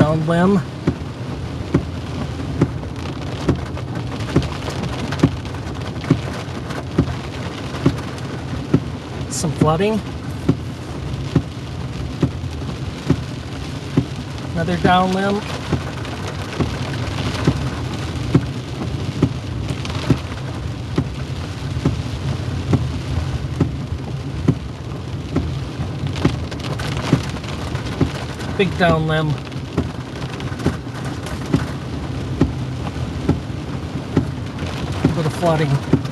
down limb. Some flooding. Another down limb. Big down limb. A bit of flooding.